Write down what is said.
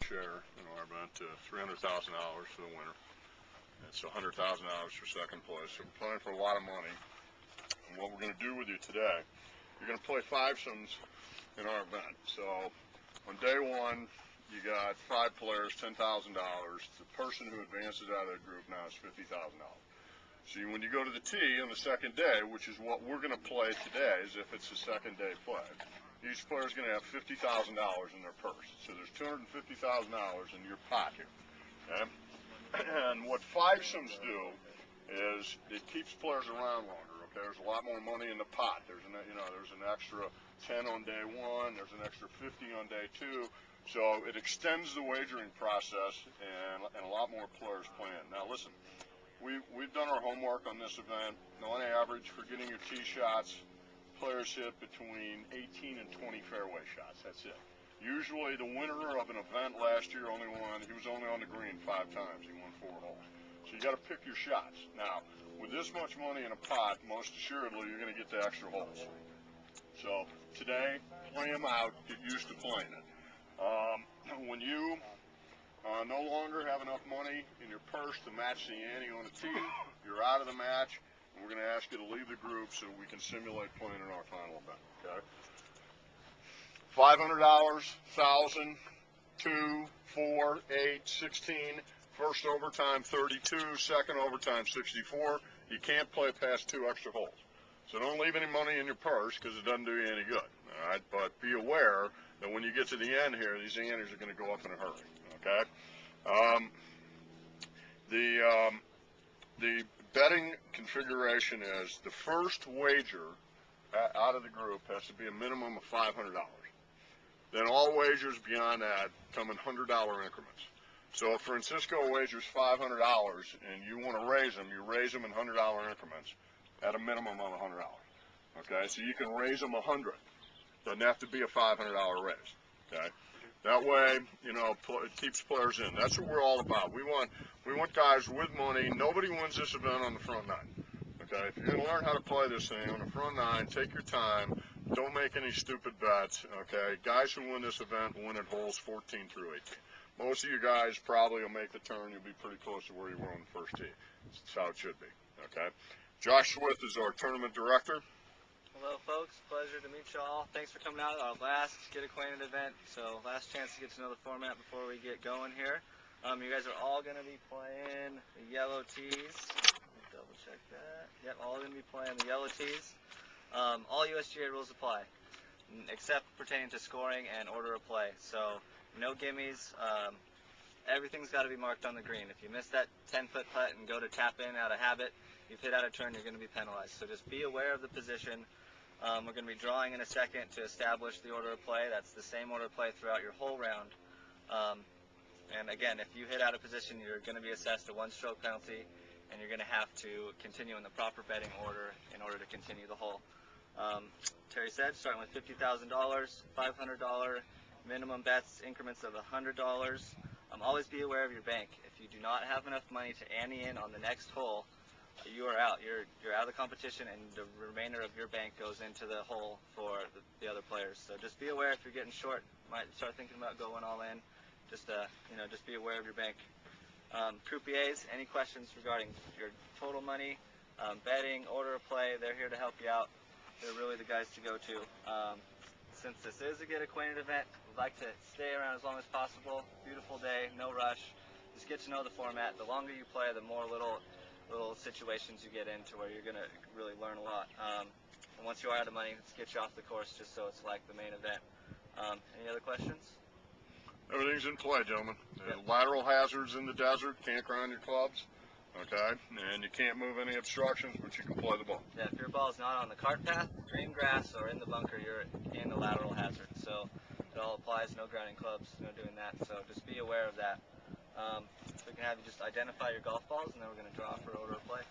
share in our event to $300,000 for the winner. It's $100,000 for second place. So we're playing for a lot of money. And what we're going to do with you today, you're going to play fivesomes in our event. So on day one, you got 5 players, $10,000. The person who advances out of the group now is $50,000. So when you go to the tee on the second day, which is what we're going to play today, as if it's a second day play, each player is going to have $50,000 in their purse. So there's $250,000 in your pot here. Okay? And what fivesomes do is it keeps players around longer. Okay, there's a lot more money in the pot. There's an extra 10 on day one. There's an extra 50 on day two. So it extends the wagering process, and a lot more players play in. Now listen, we've done our homework on this event. On average, for getting your tee shots, players hit between 18 and 20 fairway shots. That's it. Usually the winner of an event last year he was only on the green 5 times. He won 4 holes. So you got to pick your shots. Now, with this much money in a pot, most assuredly you're going to get the extra holes. So today, play them out. Get used to playing it. When you no longer have enough money in your purse to match the ante on the tee, you're out of the match. And we're going to ask you to leave the group so we can simulate playing in our final event. Okay? $500, 1,000, 2, 4, 8, 16. First overtime 32, second overtime 64. You can't play past 2 extra holes. So don't leave any money in your purse because it doesn't do you any good. All right, but be aware that when you get to the end here, these antes are going to go up in a hurry. Okay. The betting configuration is the first wager out of the group has to be a minimum of $500. Then all wagers beyond that come in $100 increments. So if Francisco wagers $500 and you want to raise them, you raise them in $100 increments at a minimum of $100. Okay, so you can raise them 100. Doesn't have to be a $500 raise. Okay, that way it keeps players in. That's what we're all about. We want guys with money. Nobody wins this event on the front 9. Okay, if you're going to learn how to play this thing on the front 9, take your time. Don't make any stupid bets. Okay, guys who win this event win at holes 14 through 18. Most of you guys probably will make the turn. You'll be pretty close to where you were on the first tee. That's how it should be. Okay. Josh Swift is our tournament director. Hello, folks. Pleasure to meet you all. Thanks for coming out to our last Get Acquainted event. So last chance to get to know the format before we get going here. You guys are all going to be playing the yellow tees. Double check that. Yep, all going to be playing the yellow tees. All USGA rules apply, except pertaining to scoring and order of play. So no gimmies. Everything's got to be marked on the green. If you miss that 10-foot putt and go to tap in out of habit, you've hit out a turn, you're going to be penalized. So just be aware of the position. We're going to be drawing in a second to establish the order of play. That's the same order of play throughout your whole round. And again, if you hit out of position, you're going to be assessed a 1-stroke penalty, and you're going to have to continue in the proper betting order in order to continue the hole. Terry said, starting with $50,000, $500 minimum bets, increments of $100. Always be aware of your bank. If you do not have enough money to ante in on the next hole, you are out. You're out of the competition, and the remainder of your bank goes into the hole for the other players. So just be aware if you're getting short. Might start thinking about going all in. Just just be aware of your bank. Croupiers, any questions regarding your total money, betting, order of play? They're here to help you out. They're really the guys to go to. Since this is a Get Acquainted event, we'd like to stay around as long as possible. Beautiful day, no rush. Just get to know the format. The longer you play, the more little situations you get into where you're going to really learn a lot. And once you are out of money, let's get you off the course just so it's like the main event. Any other questions? Everything's in play, gentlemen. Yep. Lateral hazards in the desert. Can't grind your clubs. Okay, and you can't move any obstructions, but you can play the ball. Yeah, if your ball is not on the cart path, green grass, or in the bunker, you're in the lateral hazard. So it all applies. No grounding clubs, no doing that. So just be aware of that. We can have you just identify your golf balls, and then we're going to draw for order of play.